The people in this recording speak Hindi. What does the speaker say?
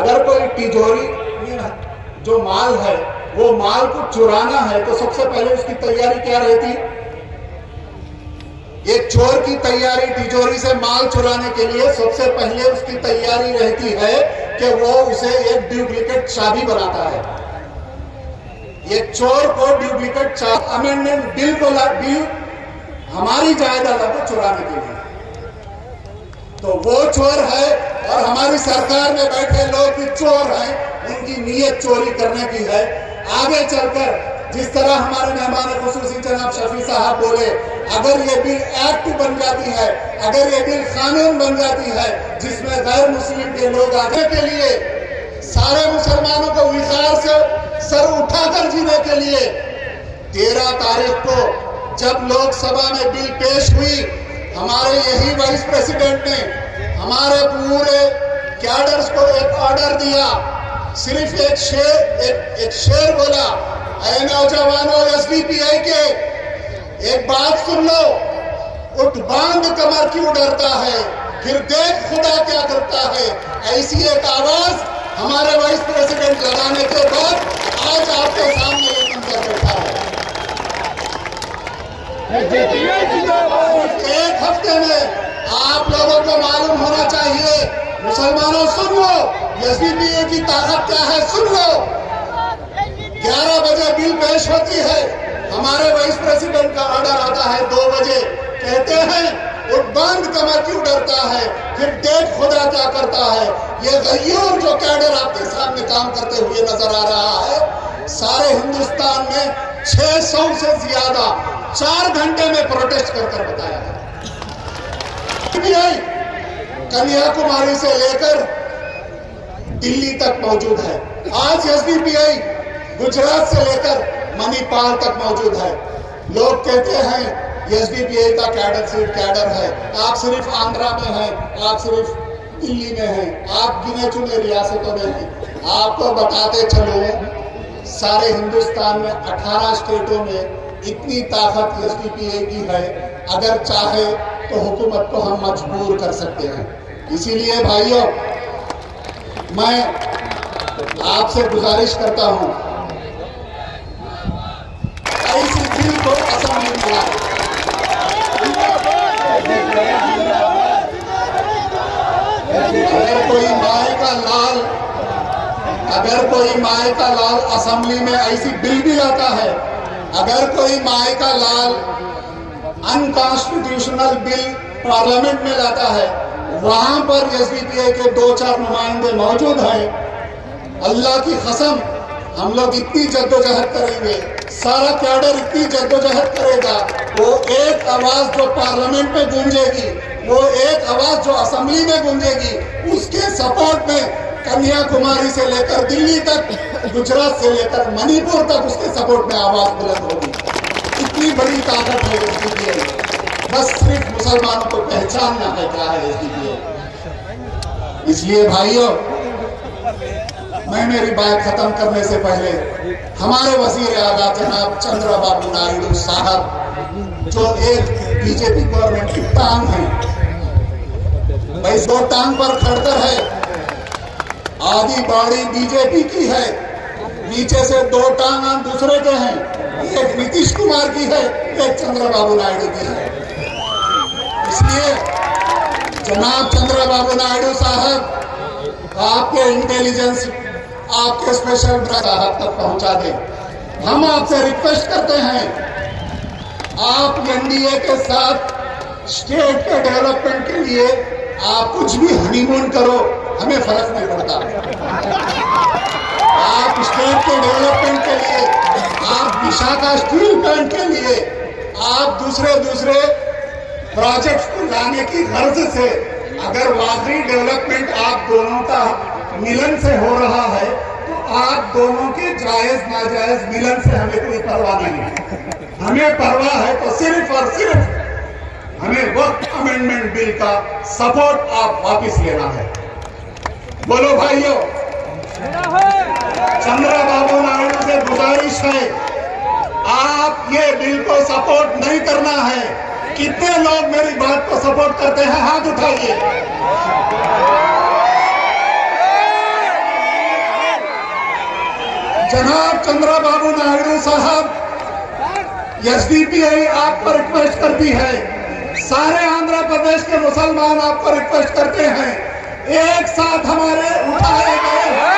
अगर कोई तिजोरी में जो माल है वो माल को चुराना है तो सबसे पहले उसकी तैयारी क्या रहती? एक चोर की तैयारी तिजोरी से माल चुराने के लिए सबसे पहले उसकी तैयारी रहती है कि वो उसे एक डुप्लीकेट चाबी बनाता है। एक चोर को डुप्लीकेट चाबी अमेंडमेंट बिल को बिल हमारी जायदाद को चुराने के लिए, तो वो चोर है और हमारी सरकार में बैठे लोग भी चोर हैं, उनकी नीयत चोरी करने की है। आगे चलकर जिस तरह हमारे मेहमान खुसूसी जनाब शफी साहब बोले, अगर ये बिल एक्ट बन जाती है, अगर ये बिल कानून बन जाती है जिसमें गैर मुस्लिम के लोग आने के लिए, सारे मुसलमानों को विकार से सर उठाकर जीने के लिए 13 तारीख को जब लोकसभा में बिल पेश हुई, हमारे यही वाइस प्रेसिडेंट ने हमारे पूरे कैडर्स को एक ऑर्डर दिया, सिर्फ एक शेर बोला, ऐ नौजवानों एसडीपीआई के एक बात सुन लो, उठ बांध कमर क्यों डरता है, फिर देख खुदा क्या करता है। ऐसी एक आवाज हमारे वाइस प्रेसिडेंट लगाने के बाद आज आपके सामने ये मंजर बैठा है। एक हफ्ते में आप लोगों को मालूम होना चाहिए, मुसलमानों सुन लो, एसडीपीआई की ताकत क्या है सुन लो। 11 बजे बिल पेश होती है, हमारे वाइस प्रेसिडेंट का ऑर्डर आता है 2 बजे, कहते हैं उठ बांध कमर क्यों डरता है, फिर देख खुदा क्या करता है। ये गय्यूर जो कैडर आपके सामने काम करते हुए नजर आ रहा है, सारे हिंदुस्तान में 600 से ज्यादा 4 घंटे में प्रोटेस्ट कर बताया है। कन्याकुमारी से लेकर दिल्ली तक मौजूद है। आज एसडीपीआई गुजरात से लेकर मणिपाल तक मौजूद है। लोग कहते हैं एसडीपीआई का कैडर है, आप सिर्फ आंध्रा में हैं, आप सिर्फ दिल्ली में हैं, आप गिने चुने रियासतों में हैं। आपको बताते चलो, सारे हिंदुस्तान में 18 स्टेटों में इतनी ताकत एसडीपीआई की है, अगर चाहे तो हुकूमत को हम मजबूर कर सकते हैं। इसीलिए भाइयों, मैं आपसे गुजारिश करता हूं, ऐसी बिल को असेंबली में लाए। अगर कोई माए का लाल असेंबली में ऐसी बिल भी लाता है, अगर कोई माए का लाल अनकॉन्स्टिट्यूशनल बिल पार्लियामेंट में लाता है, वहां पर एसडीपीआई के 2-4 नुमाइंदे मौजूद हैं, अल्लाह की कसम हम लोग इतनी जद्दोजहद करेंगे, सारा कैडर इतनी जद्दोजहद करेगा, वो एक आवाज जो पार्लियामेंट में गूंजेगी, वो एक आवाज जो असेंबली में गूंजेगी, उसके सपोर्ट में कन्याकुमारी से लेकर दिल्ली तक, गुजरात से लेकर मणिपुर तक उसके सपोर्ट में आवाज बुलंद होगी। इतनी बड़ी ताकत है एसडीपीआई, बस सिर्फ मुसलमानों को पहचानना है क्या है एसडीपीआई। इसलिए भाइयों, मैं मेरी बात खत्म करने से पहले हमारे वजीर आला जनाब चंद्रबाबू नायडू साहब, जो एक बीजेपी गवर्नमेंट की टांग है, भाई 2 टांग पर खड़कर है, आधी बाड़ी बीजेपी की है, नीचे से 2 टांग दूसरे के हैं, एक नीतीश कुमार की है, एक चंद्रबाबू नायडू की है। इसलिए जनाब चंद्रबाबू नायडू साहब, आपके इंटेलिजेंस आपके स्पेशल ब्रांच साहब तक पहुंचा दें। हम आपसे रिक्वेस्ट करते हैं, आप एनडीए के साथ स्टेट के डेवलपमेंट के लिए आप कुछ भी हनीमून करो, हमें फर्क नहीं पड़ता। आप स्टेट के डेवलपमेंट के लिए, आप विशाखा स्टील प्लांट के लिए, आप दूसरे प्रोजेक्ट्स को लाने की गर्ज से, अगर वाकई डेवलपमेंट आप दोनों का मिलन से हो रहा है, तो आप दोनों के जायज नाजायज मिलन से हमें कोई परवाह नहीं है। हमें परवाह है तो सिर्फ और सिर्फ हमें वक्त अमेंडमेंट बिल का सपोर्ट आप वापिस लेना है। बोलो भाइयों, चंद्रबाबू नायडू से गुजारिश है, आप ये बिल को सपोर्ट नहीं करना है। कितने लोग मेरी बात को सपोर्ट करते हैं, हाथ उठाइए। जनाब चंद्रबाबू नायडू साहब, एसडीपीआई आपको रिक्वेस्ट करती है, सारे आंध्र प्रदेश के मुसलमान आपको रिक्वेस्ट करते हैं, एक साथ हमारे उठाए गए